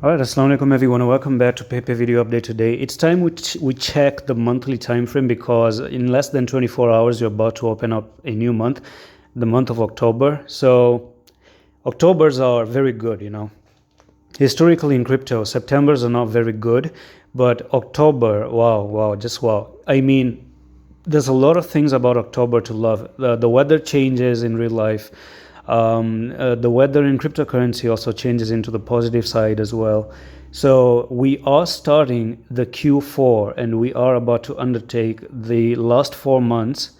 Alright, assalamu alaikum everyone, and welcome back to Pepe video update today. It's time we check the monthly time frame because in less than 24 hours you're about to open up a new month, the month of October. So Octobers are very good, Historically in crypto, Septembers are not very good, but October, wow, just wow. I mean, there's a lot of things about October to love. The weather changes in real life. The weather in cryptocurrency also changes into the positive side as well. So we are starting the Q4 and we are about to undertake the last 4 months,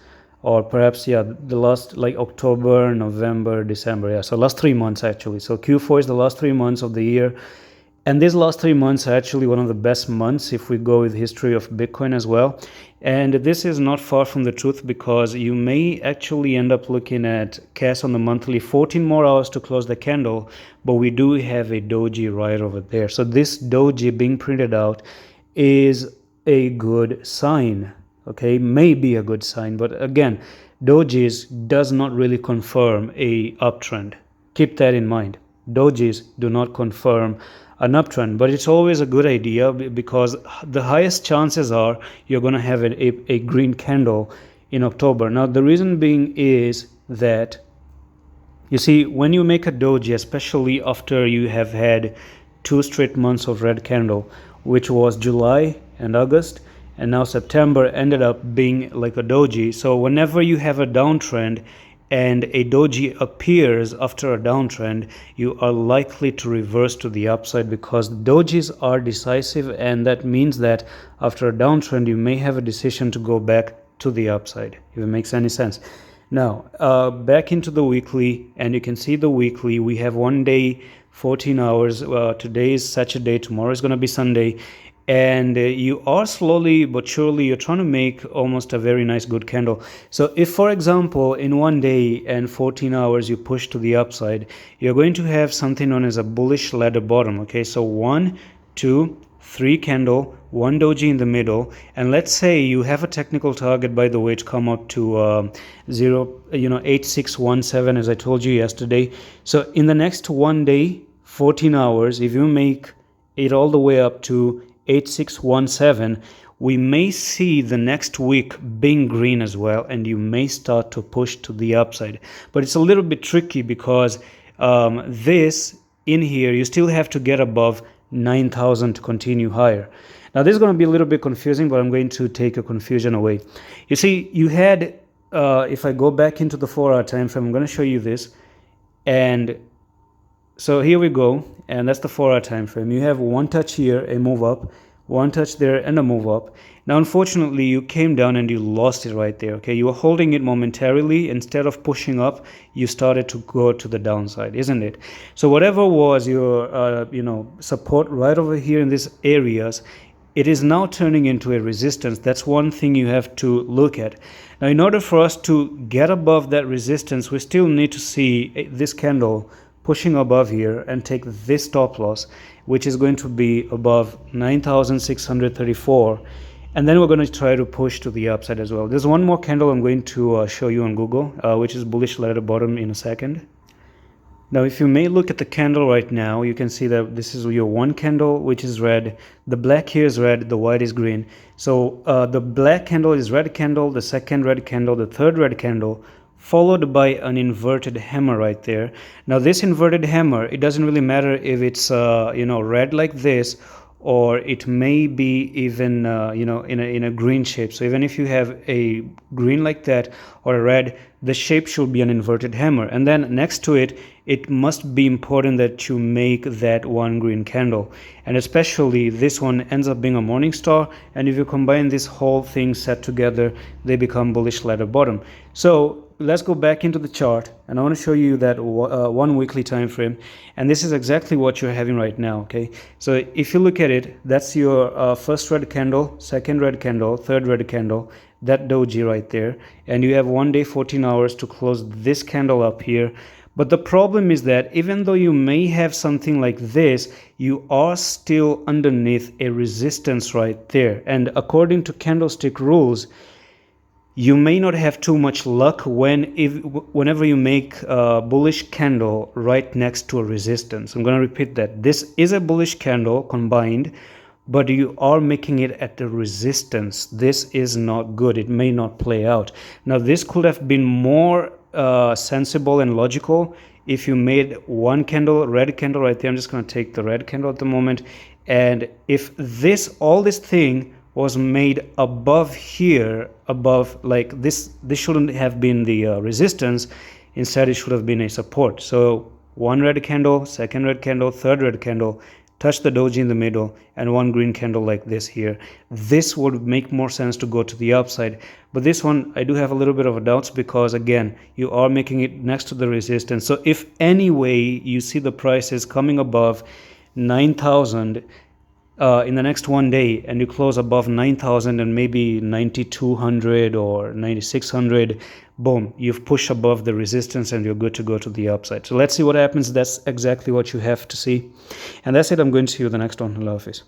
or perhaps the last, like October, November, December, so last 3 months actually. So Q4 is the last 3 months of the year, and these last 3 months are actually one of the best months if we go with history of Bitcoin as well. And this is not far from the truth because you may actually end up looking at cash on the monthly, 14 more hours to close the candle, but we do have a doji right over there. So this doji being printed out is a good sign, okay? Maybe a good sign, but again, dojis does not really confirm a uptrend. Keep that in mind. Dojis do not confirm an uptrend, but it's always a good idea because the highest chances are you're going to have a green candle in October. Now the reason being is that, you see, when you make a doji, especially after you have had 2 straight months of red candle, which was July and August, and now September ended up being like a doji. So whenever you have a downtrend and a doji appears after a downtrend, you are likely to reverse to the upside because dojis are decisive, and that means that after a downtrend you may have a decision to go back to the upside, if it makes any sense. Now back into the weekly, and you can see the weekly, we have 1 day, 14 hours. Today is Saturday, tomorrow is going to be Sunday, and you are slowly but surely you're trying to make almost a very nice good candle. So if, for example, in 1 day and 14 hours you push to the upside, you're going to have something known as a bullish ladder bottom. Okay, so 1, 2, 3 candle, 1 doji in the middle, and let's say you have a technical target, by the way, to come up to 8617, as I told you yesterday. So in the next 1 day, 14 hours, if you make it all the way up to 8617, we may see the next week being green as well, and you may start to push to the upside. But it's a little bit tricky because this in here, you still have to get above 9,000 to continue higher. Now this is going to be a little bit confusing, but I'm going to take a confusion away. You see, you had if I go back into the 4-hour time frame, I'm going to show you this, and so here we go, and that's the 4-hour time frame. You have 1 touch here, a move up, 1 touch there, and a move up. Now unfortunately you came down and you lost it right there. Okay, you were holding it momentarily. Instead of pushing up, you started to go to the downside, isn't it? So whatever was your support right over here in these areas, it is now turning into a resistance. That's one thing you have to look at. Now in order for us to get above that resistance, we still need to see this candle pushing above here and take this stop loss, which is going to be above 9,634, and then we're going to try to push to the upside as well. There's one more candle I'm going to show you on Google, which is bullish ladder bottom, in a second. Now if you may look at the candle right now, you can see that this is your 1 candle, which is red, the black here is red, the white is green. So the black candle is red candle, the second red candle, the third red candle, followed by an inverted hammer right there. Now this inverted hammer, it doesn't really matter if it's red like this, or it may be even in a green shape. So even if you have a green like that or a red, the shape should be an inverted hammer, and then next to it, it must be important that you make that 1 green candle, and especially this one ends up being a morning star, and if you combine this whole thing set together, they become bullish ladder bottom. So let's go back into the chart, and I want to show you that 1 weekly time frame, and this is exactly what you're having right now. Okay, so if you look at it, that's your first red candle, second red candle, third red candle, that doji right there, and you have 1 day, 14 hours to close this candle up here. But the problem is that even though you may have something like this, you are still underneath a resistance right there, and according to candlestick rules, You may not have too much luck whenever you make a bullish candle right next to a resistance. I'm going to repeat that. This is a bullish candle combined, but you are making it at the resistance. This is not good. It may not play out. Now, this could have been more sensible and logical if you made one candle, red candle right there. I'm just going to take the red candle at the moment. And if all this thing was made above here, above, like this shouldn't have been the resistance. Instead, it should have been a support. So one red candle, second red candle, third red candle, touch the doji in the middle, and one green candle like this here. This would make more sense to go to the upside. But this one, I do have a little bit of doubts, because again, you are making it next to the resistance. So if anyway you see the prices coming above 9,000 in the next one day, and you close above 9,000 and maybe 9,200 or 9,600, boom, you've pushed above the resistance and you're good to go to the upside. So let's see what happens. That's exactly what you have to see. And that's it. I'm going to see you the next one. Allah Hafiz.